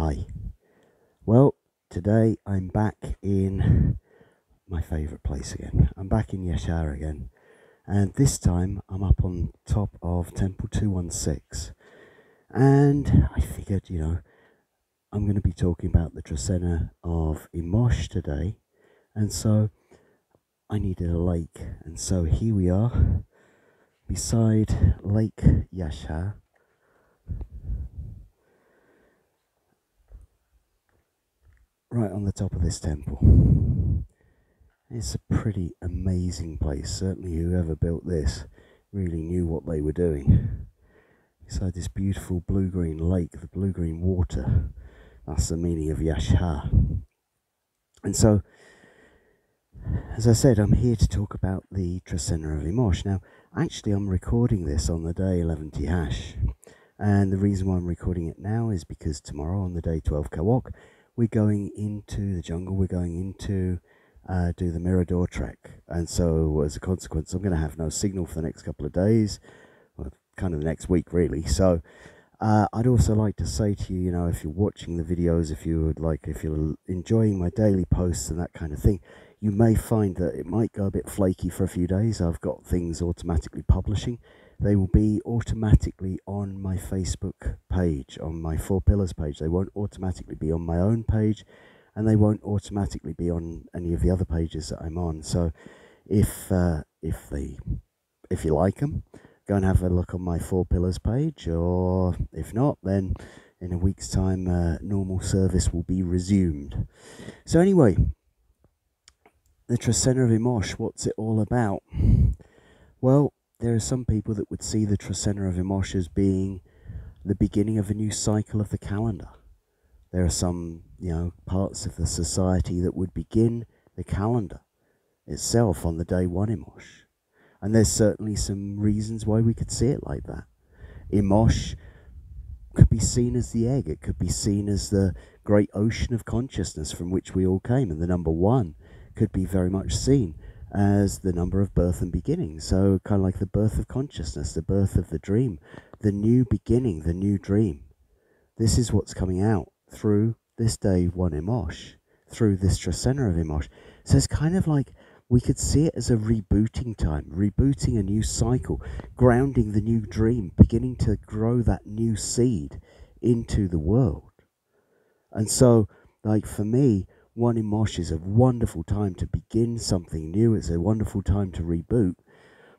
Hi. Well, today I'm back in my favourite place again. I'm back in Yashar again, and this time I'm up on top of Temple 216. And I figured, I'm going to be talking about the Trecena of Imox today, and so I needed a lake, and so here we are beside Lake Yashar. Right on the top of this temple. It's a pretty amazing place. Certainly whoever built this really knew what they were doing. Beside this beautiful blue-green lake, the blue-green water, that's the meaning of Yashar. And so, as I said, I'm here to talk about the Trecena of Imox. Now, actually I'm recording this on the day 11 Hash. And the reason why I'm recording it now is because tomorrow on the day 12 Kawok, we're going into the jungle, we're going into do the Mirador trek, and so as a consequence I'm going to have no signal for the next couple of days, well, kind of the next week really. So I'd also like to say to you, if you're watching the videos, if you're enjoying my daily posts and that kind of thing, you may find that it might go a bit flaky for a few days. I've got things automatically publishing. They will be automatically on my Facebook page, on my Four Pillars page. They won't automatically be on my own page, and they won't automatically be on any of the other pages that I'm on. So if you like them, go and have a look on my Four Pillars page, or if not, then in a week's time normal service will be resumed. So anyway, the Trecena of Imox, what's it all about? Well, there are some people that would see the Trecena of Imox as being the beginning of a new cycle of the calendar. There are some, parts of the society that would begin the calendar itself on the day 1 Imox. And there's certainly some reasons why we could see it like that. Imox could be seen as the egg. It could be seen as the great ocean of consciousness from which we all came. And the number 1 could be very much seen as the number of birth and beginning. So kind of like the birth of consciousness, the birth of the dream, the new beginning, the new dream. This is what's coming out through this day 1 Imox, through this Trecena of Imox. So it's kind of like we could see it as a rebooting time, rebooting a new cycle, grounding the new dream, beginning to grow that new seed into the world. And so, like for me, 1 Imox is a wonderful time to begin something new. It's a wonderful time to reboot.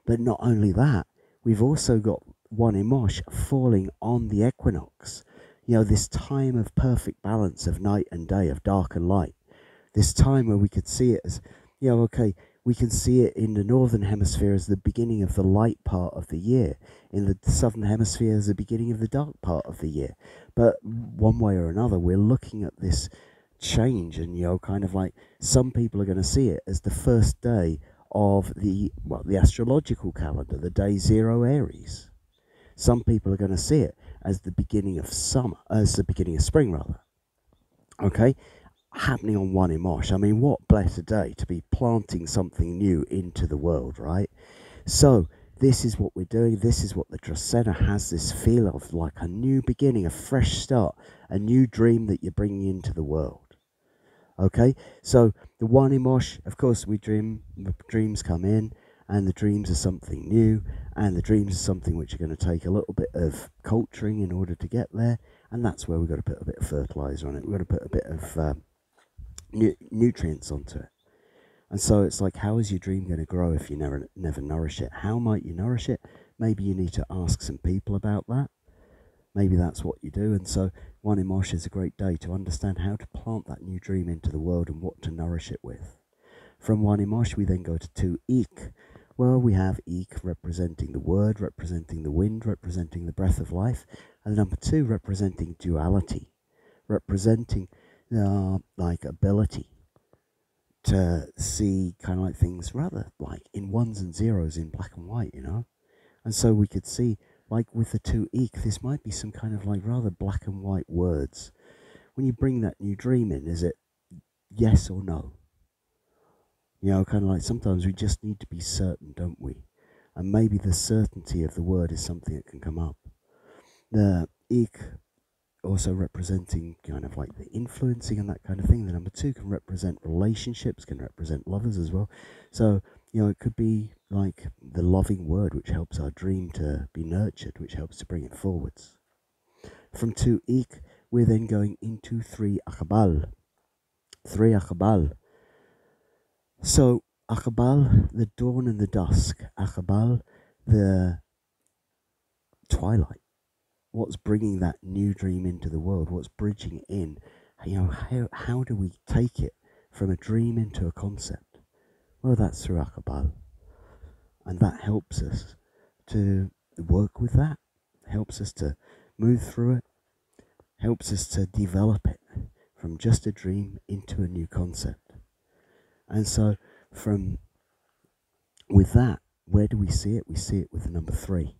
But not only that, we've also got 1 Imox falling on the equinox. This time of perfect balance of night and day, of dark and light. This time where we could see it as, we can see it in the northern hemisphere as the beginning of the light part of the year. In the southern hemisphere as the beginning of the dark part of the year. But one way or another, we're looking at this change, and kind of like some people are going to see it as the first day of the astrological calendar, the day 0 Aries. Some people are going to see it as the beginning of summer, as the beginning of spring rather. Okay, happening on 1 Imox. I mean, what better day to be planting something new into the world, right? So this is what we're doing. This is what the Trecena has, this feel of like a new beginning, a fresh start, a new dream that you're bringing into the world. Okay, so the 1 Imox, of course, we dream, the dreams come in, and the dreams are something new, and the dreams are something which are going to take a little bit of culturing in order to get there, and that's where we've got to put a bit of fertilizer on it. We've got to put a bit of nutrients onto it. And so it's like, how is your dream going to grow if you never nourish it? How might you nourish it? Maybe you need to ask some people about that. Maybe that's what you do. And so 1 Imox is a great day to understand how to plant that new dream into the world and what to nourish it with. From 1 Imox we then go to 2 Ik. Well, we have Ik representing the word, representing the wind, representing the breath of life, and number 2 representing duality, representing like ability to see kind of like things rather like in ones and zeros, in black and white, And so we could see, like with the 2 Ik, this might be some kind of like rather black and white words. When you bring that new dream in, is it yes or no? Kind of like sometimes we just need to be certain, don't we? And maybe the certainty of the word is something that can come up. The Ik also representing kind of like the influencing and that kind of thing. The number 2 can represent relationships, can represent lovers as well. So, it could be like the loving word, which helps our dream to be nurtured, which helps to bring it forwards. From 2 ik, we're then going into 3 akabal. 3 akabal. So, akabal, the dawn and the dusk. Akabal, the twilight. What's bringing that new dream into the world? What's bridging it in? How do we take it from a dream into a concept? Well, that's through akabal. And that helps us to work with that, helps us to move through it, helps us to develop it from just a dream into a new concept. And so with that, where do we see it? We see it with the number 3.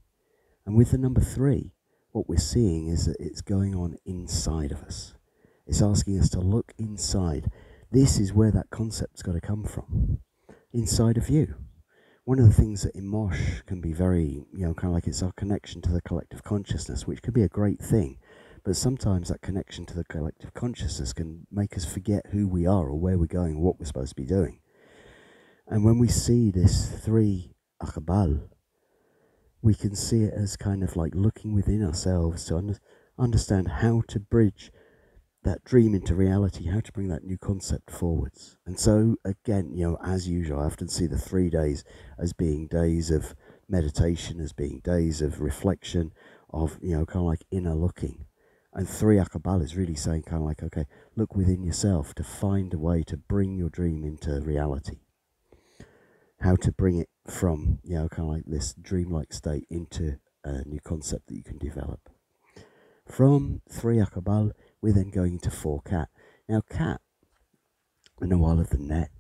And with the number 3, what we're seeing is that it's going on inside of us. It's asking us to look inside. This is where that concept's got to come from, inside of you. One of the things that Imox can be very, kind of like it's our connection to the collective consciousness, which could be a great thing. But sometimes that connection to the collective consciousness can make us forget who we are or where we're going or what we're supposed to be doing. And when we see this 3 akabal, we can see it as kind of like looking within ourselves to understand how to bridge that dream into reality, how to bring that new concept forwards. And so, again, as usual, I often see the 3 days as being days of meditation, as being days of reflection, of, kind of like inner looking. And 3 akabal is really saying kind of like, okay, look within yourself to find a way to bring your dream into reality. How to bring it from, kind of like this dreamlike state into a new concept that you can develop. From 3 akabal, we're then going into 4 cat. Now, cat, the nawal of the net.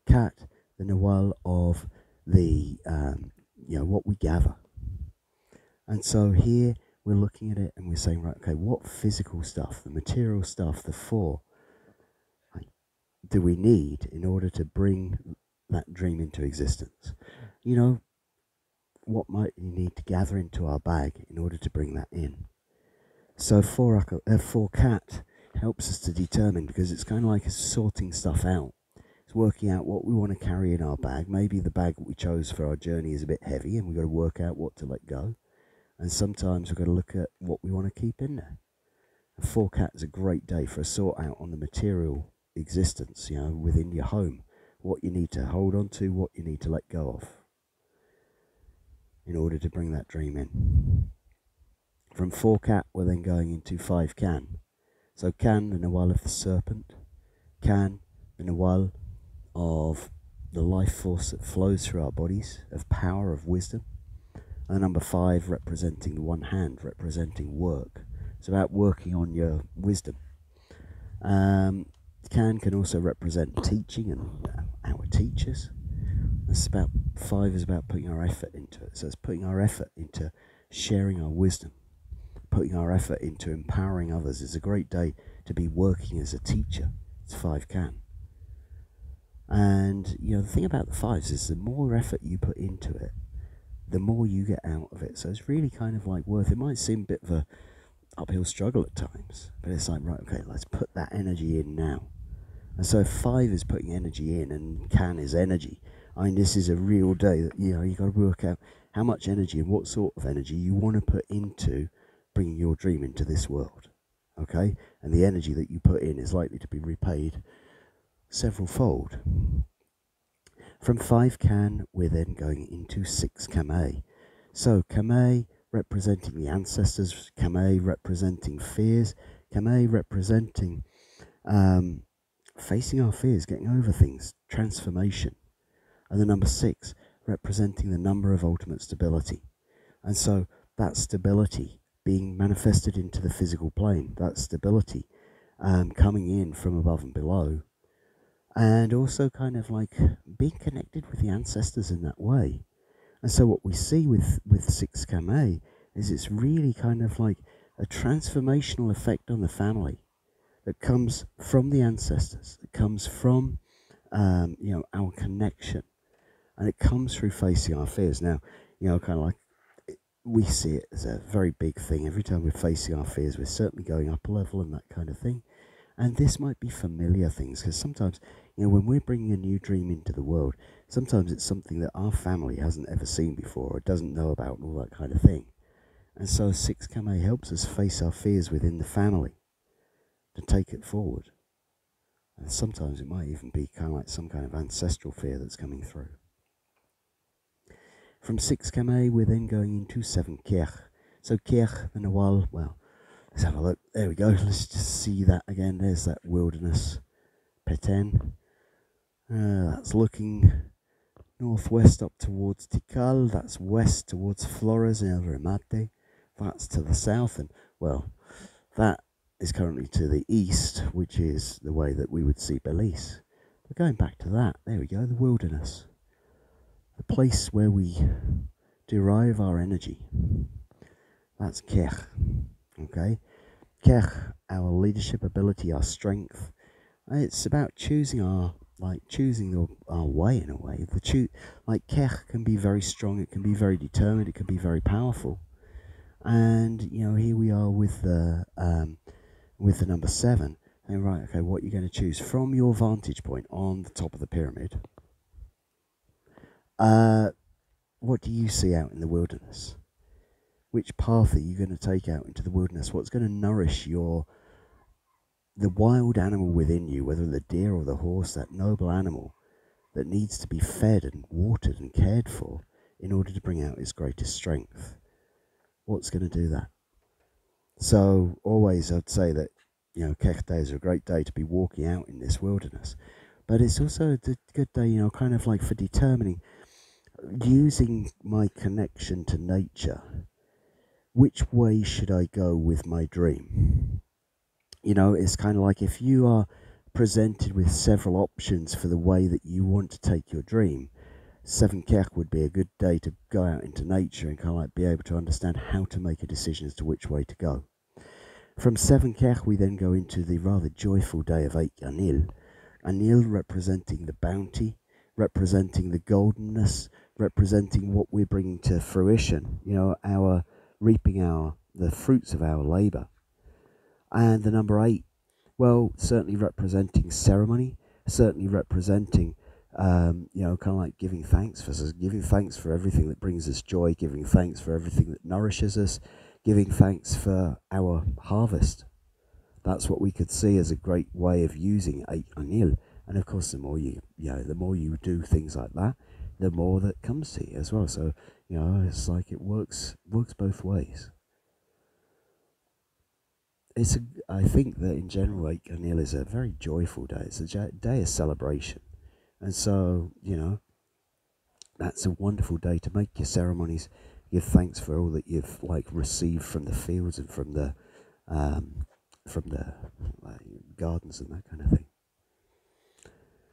Cat, the nawal of the, what we gather. And so here we're looking at it and we're saying, right, okay, what physical stuff, the material stuff, the 4, do we need in order to bring that dream into existence? What might we need to gather into our bag in order to bring that in? So 4 cat helps us to determine, because it's kind of like sorting stuff out. It's working out what we want to carry in our bag. Maybe the bag that we chose for our journey is a bit heavy and we've got to work out what to let go. And sometimes we've got to look at what we want to keep in there. And 4 cat is a great day for a sort out on the material existence, within your home. What you need to hold on to, what you need to let go of in order to bring that dream in. From 4 cat, we're then going into 5 can. So can, the nawal of the serpent. Can, the nawal of the life force that flows through our bodies, of power, of wisdom. And number 5, representing the one hand, representing work. It's about working on your wisdom. Can also represent teaching and our teachers. It's about 5 is about putting our effort into it. So it's putting our effort into sharing our wisdom, putting our effort into empowering others. It's a great day to be working as a teacher. It's 5 can. And the thing about the 5s is the more effort you put into it, the more you get out of it. So it's really kind of like worth it. Might seem a bit of a uphill struggle at times, but it's like, right, okay, let's put that energy in now. And so 5 is putting energy in and can is energy. I mean, this is a real day that, you got to work out how much energy and what sort of energy you want to put into bringing your dream into this world. Okay? And the energy that you put in is likely to be repaid several fold. From 5 can, we're then going into 6 kame. So kame representing the ancestors, kame representing fears, kame representing facing our fears, getting over things, transformation. And the number 6 representing the number of ultimate stability. And so that stability being manifested into the physical plane, that stability coming in from above and below, and also kind of like being connected with the ancestors in that way. And so what we see with 6 kame is it's really kind of like a transformational effect on the family that comes from the ancestors, that comes from our connection, and it comes through facing our fears. Now, kind of like we see it as a very big thing. Every time we're facing our fears, we're certainly going up a level and that kind of thing. And this might be familiar things, because sometimes, when we're bringing a new dream into the world, sometimes it's something that our family hasn't ever seen before or doesn't know about and all that kind of thing. And so 6 Kame helps us face our fears within the family to take it forward. And sometimes it might even be kind of like some kind of ancestral fear that's coming through. From 6 Kame, we're then going into 7 Kech. So Kech, the Nawal, well, let's have a look. There we go. Let's just see that again. There's that wilderness. Peten. That's looking northwest up towards Tikal. That's west towards Flores and El Remate. That's to the south. And, well, that is currently to the east, which is the way that we would see Belize. But going back to that, there we go, the wilderness. The place where we derive our energy. That's Kech. Okay? Kech, our leadership ability, our strength. It's about choosing our way in a way. Kech can be very strong, it can be very determined, it can be very powerful. And here we are with the number 7. And right, okay, what you're going to choose from your vantage point on the top of the pyramid. What do you see out in the wilderness? Which path are you going to take out into the wilderness? What's going to nourish the wild animal within you, whether the deer or the horse, that noble animal that needs to be fed and watered and cared for in order to bring out its greatest strength? What's going to do that? So always I'd say that, Kech days are a great day to be walking out in this wilderness. But it's also a good day, kind of like for determining, using my connection to nature, which way should I go with my dream? It's kind of like if you are presented with several options for the way that you want to take your dream, 7 Kech would be a good day to go out into nature and kind of like be able to understand how to make a decision as to which way to go. From 7 Kech, we then go into the rather joyful day of 8 Anil. Anil representing the bounty, representing the goldenness, representing what we're bringing to fruition, our reaping the fruits of our labour. And the number 8, well, certainly representing ceremony, certainly representing, kind of like giving thanks for everything that brings us joy, giving thanks for everything that nourishes us, giving thanks for our harvest. That's what we could see as a great way of using 8 Anil. And of course, the more you do things like that, the more that comes to you as well. So, it's like it works both ways. I think that in general, 8 Anil is a very joyful day. It's a day of celebration. And so, that's a wonderful day to make your ceremonies, give thanks for all that you've received from the fields and from the gardens and that kind of thing.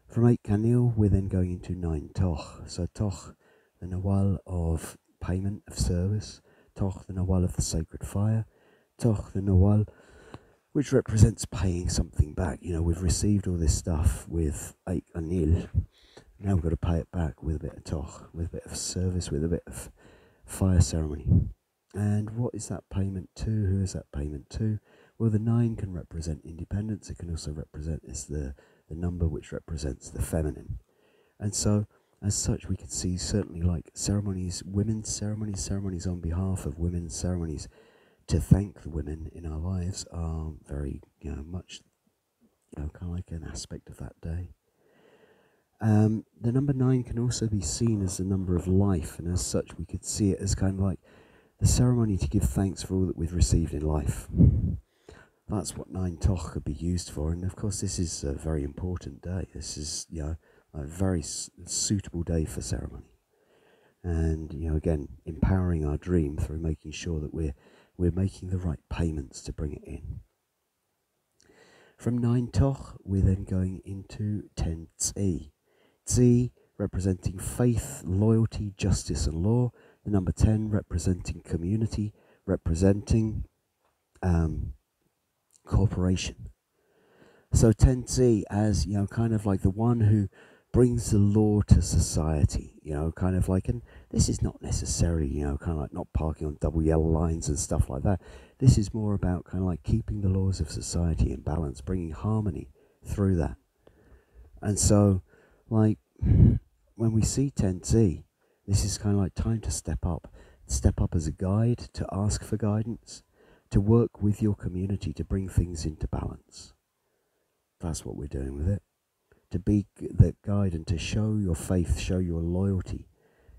From 8 Kanil, we're then going into 9 Toch. So Toch, the Nawal of payment of service. Toch, the Nawal of the sacred fire. Toch, the Nawal, which represents paying something back. We've received all this stuff with 8 Anil. Now we've got to pay it back with a bit of Toch, with a bit of service, with a bit of fire ceremony. And what is that payment to? Who is that payment to? Well, the 9 can represent independence. It can also represent the number which represents the feminine. And so, as such, we could see certainly ceremonies, women's ceremonies on behalf of women's ceremonies to thank the women in our lives are very, much, kind of like an aspect of that day. The number 9 can also be seen as the number of life, and as such, we could see it as kind of like the ceremony to give thanks for all that we've received in life. That's what 9 Toch could be used for, and of course this is a very important day. This is, a very suitable day for ceremony. And, again, empowering our dream through making sure that we're making the right payments to bring it in. From 9 Toch, we're then going into 10 Tzi. Tzi representing faith, loyalty, justice and law. The number 10 representing community, representing cooperation. So 10 Tzi as, kind of like the one who brings the law to society, kind of like, and this is not necessarily, kind of like not parking on double yellow lines and stuff like that. This is more about kind of like keeping the laws of society in balance, bringing harmony through that. And so, like, when we see 10T, this is kind of like time to step up as a guide, to ask for guidance, to work with your community to bring things into balance. That's what we're doing with it. To be the guide and to show your faith, show your loyalty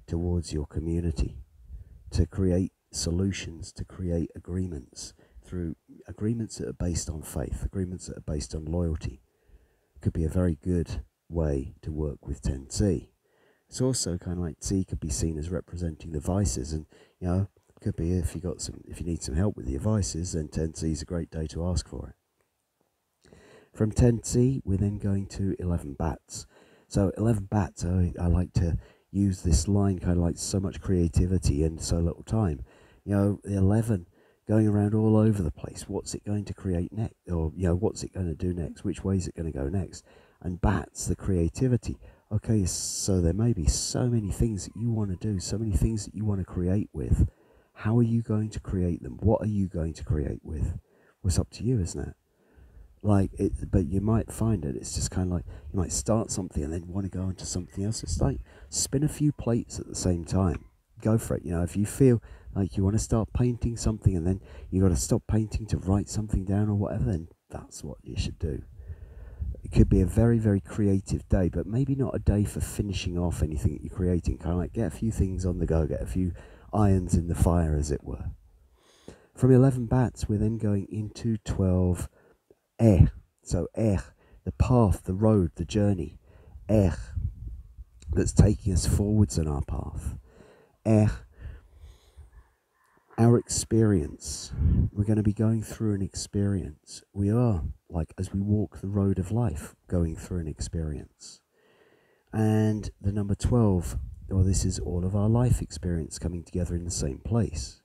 towards your community, to create solutions, to create agreements through agreements that are based on faith, agreements that are based on loyalty. Could be a very good way to work with 10C. It's also kind of like T could be seen as representing the vices, and could be if you need some help with your vices, then 10C is a great day to ask for it. From 10C, we're then going to 11 bats. So 11 bats, I like to use this line, kind of like so much creativity and so little time. The 11 going around all over the place. What's it going to create next? Or, what's it going to do next? Which way is it going to go next? And bats, the creativity. Okay, so there may be so many things that you want to do, so many things that you want to create with. How are you going to create them? What are you going to create with? Well, it's up to you, isn't it? But you might find it, it's just kind of like, you might start something and then want to go into something else. It's like, spin a few plates at the same time. Go for it. If you feel like you want to start painting something and then you got to stop painting to write something down or whatever, then that's what you should do. It could be a very, very creative day, but maybe not a day for finishing off anything that you're creating. Kind of like get a few things on the go, get a few irons in the fire, as it were. From 11 bats, we're then going into 12 So the path, the road, the journey. That's taking us forwards on our path. Our experience. We're going to be going through an experience. We are, like, as we walk the road of life, going through an experience. And the number 12, this is all of our life experience coming together in the same place.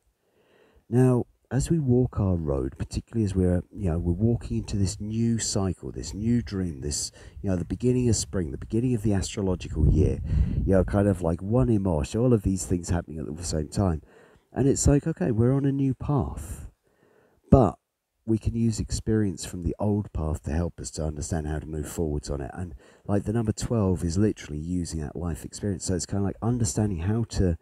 Now, as we walk our road, particularly as we're walking into this new cycle, this new dream, this, the beginning of spring, the beginning of the astrological year, kind of like one Imox, all of these things happening at the same time. And it's like, okay, we're on a new path, but we can use experience from the old path to help us to understand how to move forwards on it. And like the number 12 is literally using that life experience. So it's kind of like understanding how to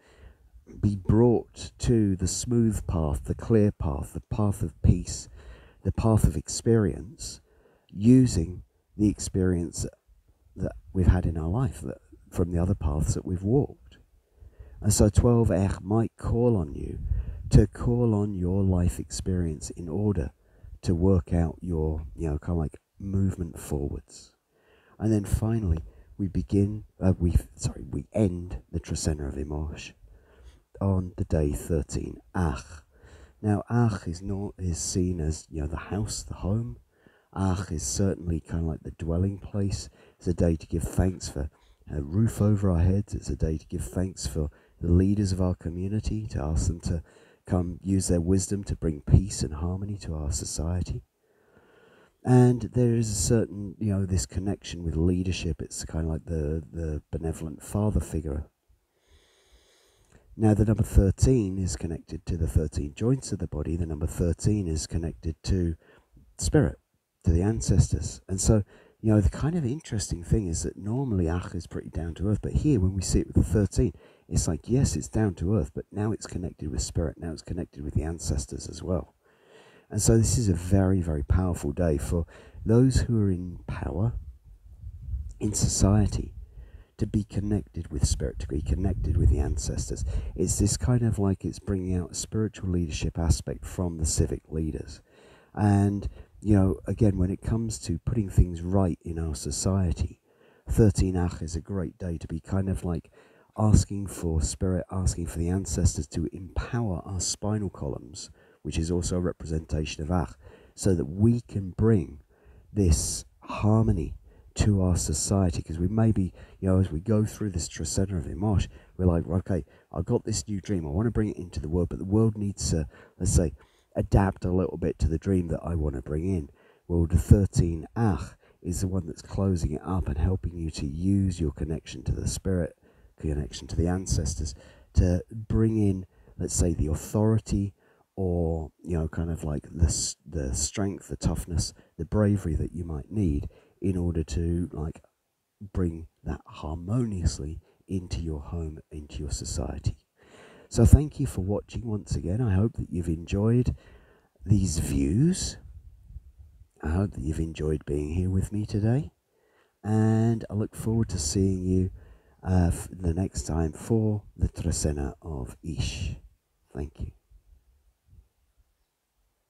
be brought to the smooth path, the clear path, the path of peace, the path of experience, using the experience that we've had in our life from the other paths that we've walked. And so 12 might call on you to call on your life experience in order to work out your, kind of like movement forwards. And then finally, we end the Trecena of Imox on the day 13, Now, is seen as, the house, the home. Is certainly kind of like the dwelling place. It's a day to give thanks for a roof over our heads. It's a day to give thanks for the leaders of our community, to ask them to come use their wisdom to bring peace and harmony to our society. And there is a certain, this connection with leadership. It's kind of like the benevolent father figure. Now, the number 13 is connected to the 13 joints of the body. The number 13 is connected to spirit, to the ancestors. And so, the kind of interesting thing is that normally is pretty down to earth. But here, when we see it with the 13, it's like, yes, it's down to earth, but now it's connected with spirit. Now it's connected with the ancestors as well. And so this is a very, very powerful day for those who are in power in society, to be connected with spirit, to be connected with the ancestors. It's this kind of like, it's bringing out a spiritual leadership aspect from the civic leaders. And, again, when it comes to putting things right in our society, 13 is a great day to be kind of like asking for spirit, asking for the ancestors to empower our spinal columns, which is also a representation of so that we can bring this harmony to our society. Because we may be, as we go through this Trecena of Imox, we're like, okay, I've got this new dream, I want to bring it into the world, but the world needs to, let's say, adapt a little bit to the dream that I want to bring in. Well, the 13 is the one that's closing it up and helping you to use your connection to the spirit, connection to the ancestors, to bring in, let's say, the authority, or kind of like the strength, the toughness, the bravery that you might need in order to like bring that harmoniously into your home, into your society. So thank you for watching once again. I hope that you've enjoyed these views. I hope that you've enjoyed being here with me today, and I look forward to seeing you the next time for the Trecena of Imox. Thank you.